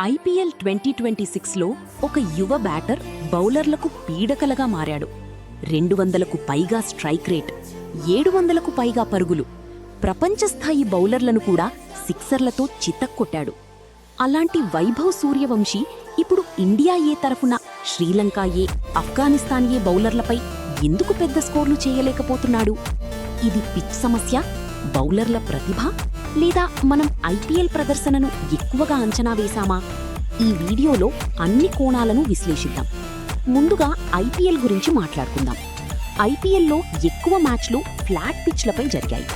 IPL 2026లో ఒక యువ batter బౌలర్లకు పీడకలగా మారాడు. 200కు పైగా స్ట్రైక్ రేట్, 700కు పైగా పరుగులు, ప్రపంచస్థాయి బౌలర్లను కూడా సిక్సర్లతో చితక్కొట్టాడు. అలాంటి వైభవ్ సూర్యవంశీ ఇప్పుడు ఇండియా ఏ తరఫున శ్రీలంక ఏ, ఆఫ్ఘనిస్తాన్ ఏ బౌలర్లపై ఎందుకు పెద్ద స్కోర్లు చేయలేకపోతున్నాడు? ఇది పిచ్ సమస్య, బౌలర్ల ప్రతిభ, లేదా మనం ఐపీఎల్ ప్రదర్శనను ఎక్కువగా అంచనా వేశామా? ఈ వీడియోలో అన్ని కోణాలను విశ్లేషిద్దాం. ముందుగా ఐపీఎల్ గురించి మాట్లాడుకుందాం. ఐపీఎల్లో ఎక్కువ మ్యాచ్లు ఫ్లాట్ పిచ్లపై జరిగాయి.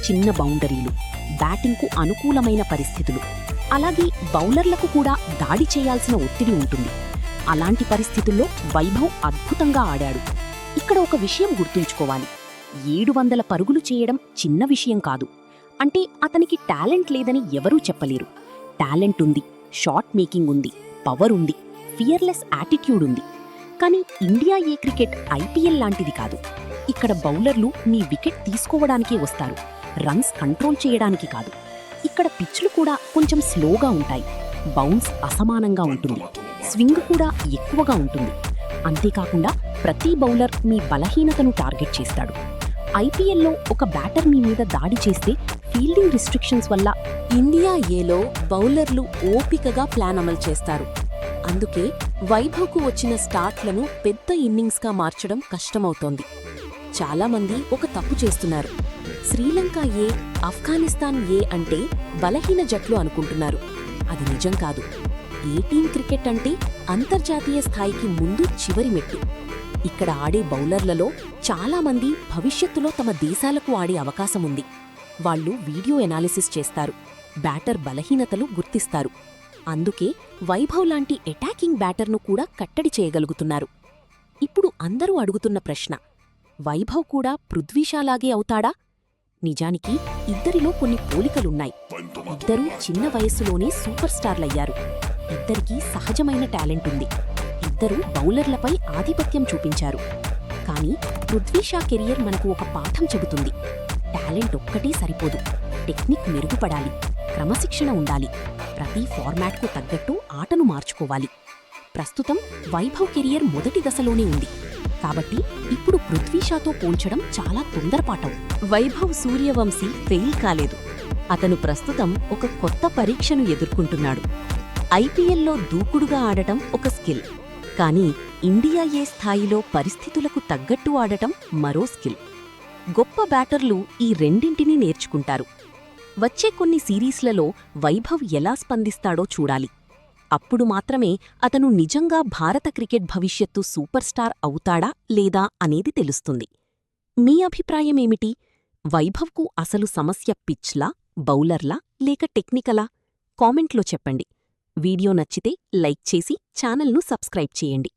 చిన్న బౌండరీలు, బ్యాటింగ్కు అనుకూలమైన పరిస్థితులు, అలాగే బౌలర్లకు కూడా దాడి చేయాల్సిన ఒత్తిడి ఉంటుంది. అలాంటి పరిస్థితుల్లో వైభవ్ అద్భుతంగా ఆడాడు. ఇక్కడ ఒక విషయం గుర్తుంచుకోవాలి, 700 పరుగులు చేయడం చిన్న విషయం కాదు. అంటే అతనికి టాలెంట్ లేదని ఎవరూ చెప్పలేరు. టాలెంట్ ఉంది, షాట్ మేకింగ్ ఉంది, పవర్ ఉంది, ఫియర్లెస్ యాటిట్యూడ్ ఉంది. కానీ ఇండియా ఏ క్రికెట్ ఐపీఎల్ లాంటిది కాదు. ఇక్కడ బౌలర్లు మీ వికెట్ తీసుకోవడానికే వస్తారు, రన్స్ కంట్రోల్ చేయడానికి కాదు. ఇక్కడ పిచ్లు కూడా కొంచెం స్లోగా ఉంటాయి, బౌన్స్ అసమానంగా ఉంటుంది, స్వింగ్ కూడా ఎక్కువగా ఉంటుంది. అంతేకాకుండా ప్రతి బౌలర్ మీ బలహీనతను టార్గెట్ చేస్తాడు. ఐపీఎల్లో ఒక బ్యాటర్ మీ మీద దాడి చేస్తే ఫీల్డింగ్ రిస్ట్రిక్షన్స్ వల్ల ఇండియా ఏలో బౌలర్లు ఓపికగా ప్లాన్ అమలు చేస్తారు. అందుకే వైభవ్కు వచ్చిన స్టార్ట్లను పెద్ద ఇన్నింగ్స్గా మార్చడం కష్టమవుతోంది. చాలామంది ఒక తప్పు చేస్తున్నారు. శ్రీలంక ఏ, ఆఫ్ఘనిస్తాన్ ఏ అంటే బలహీన జట్లు అనుకుంటున్నారు. అది నిజం కాదు. ఏ టీం క్రికెట్ అంటే అంతర్జాతీయ స్థాయికి ముందు చివరి మెట్టు. ఇక్కడ ఆడే బౌలర్లలో చాలామంది భవిష్యత్తులో తమ దేశాలకు ఆడే అవకాశముంది. వాళ్ళు వీడియో ఎనాలిసిస్ చేస్తారు, బ్యాటర్ బలహీనతలు గుర్తిస్తారు. అందుకే వైభవ్ లాంటి అటాకింగ్ బ్యాటర్ను కూడా కట్టడి చేయగలుగుతున్నారు. ఇప్పుడు అందరూ అడుగుతున్న ప్రశ్న, వైభవ్ కూడా పృథ్వీషాలాగే అవుతాడా? నిజానికి ఇద్దరిలో కొన్ని పోలికలున్నాయి. ఇద్దరూ చిన్న వయస్సులోనే సూపర్ స్టార్లయ్యారు. ఇద్దరికీ సహజమైన టాలెంట్ ఉంది. ఇద్దరూ బౌలర్లపై ఆధిపత్యం చూపించారు. కానీ పృథ్వీషా కెరియర్ మనకు ఒక పాఠం చెబుతుంది. టాలెంట్ ఒక్కటే సరిపోదు, టెక్నిక్ మెరుగుపడాలి, క్రమశిక్షణ ఉండాలి, ప్రతి ఫార్మాట్కు తగ్గట్టు ఆటను మార్చుకోవాలి. ప్రస్తుతం వైభవ్ కెరియర్ మొదటి దశలోనే ఉంది. కాబట్టి ఇప్పుడు పృథ్వీషాతో పోల్చడం చాలా తొందరపాటం. వైభవ్ సూర్యవంశీ ఫెయిల్ కాలేదు. అతను ప్రస్తుతం ఒక కొత్త పరీక్షను ఎదుర్కొంటున్నాడు. ఐపీఎల్లో దూకుడుగా ఆడటం ఒక స్కిల్, కానీ ఇండియా ఏ స్థాయిలో పరిస్థితులకు తగ్గట్టు ఆడటం మరో స్కిల్. గొప్ప బ్యాటర్లు ఈ రెండింటినీ నేర్చుకుంటారు. వచ్చే కొన్ని సిరీస్లలో వైభవ్ ఎలా స్పందిస్తాడో చూడాలి. అప్పుడు మాత్రమే అతను నిజంగా భారత క్రికెట్ భవిష్యత్తు సూపర్ స్టార్ అవుతాడా లేదా అనేది తెలుస్తుంది. మీ అభిప్రాయమేమిటి? వైభవ్కు అసలు సమస్య పిచ్లా, బౌలర్లా లేక టెక్నికలా? కామెంట్లో చెప్పండి. వీడియో నచ్చితే లైక్ చేసి ఛానల్ను సబ్స్క్రైబ్ చేయండి.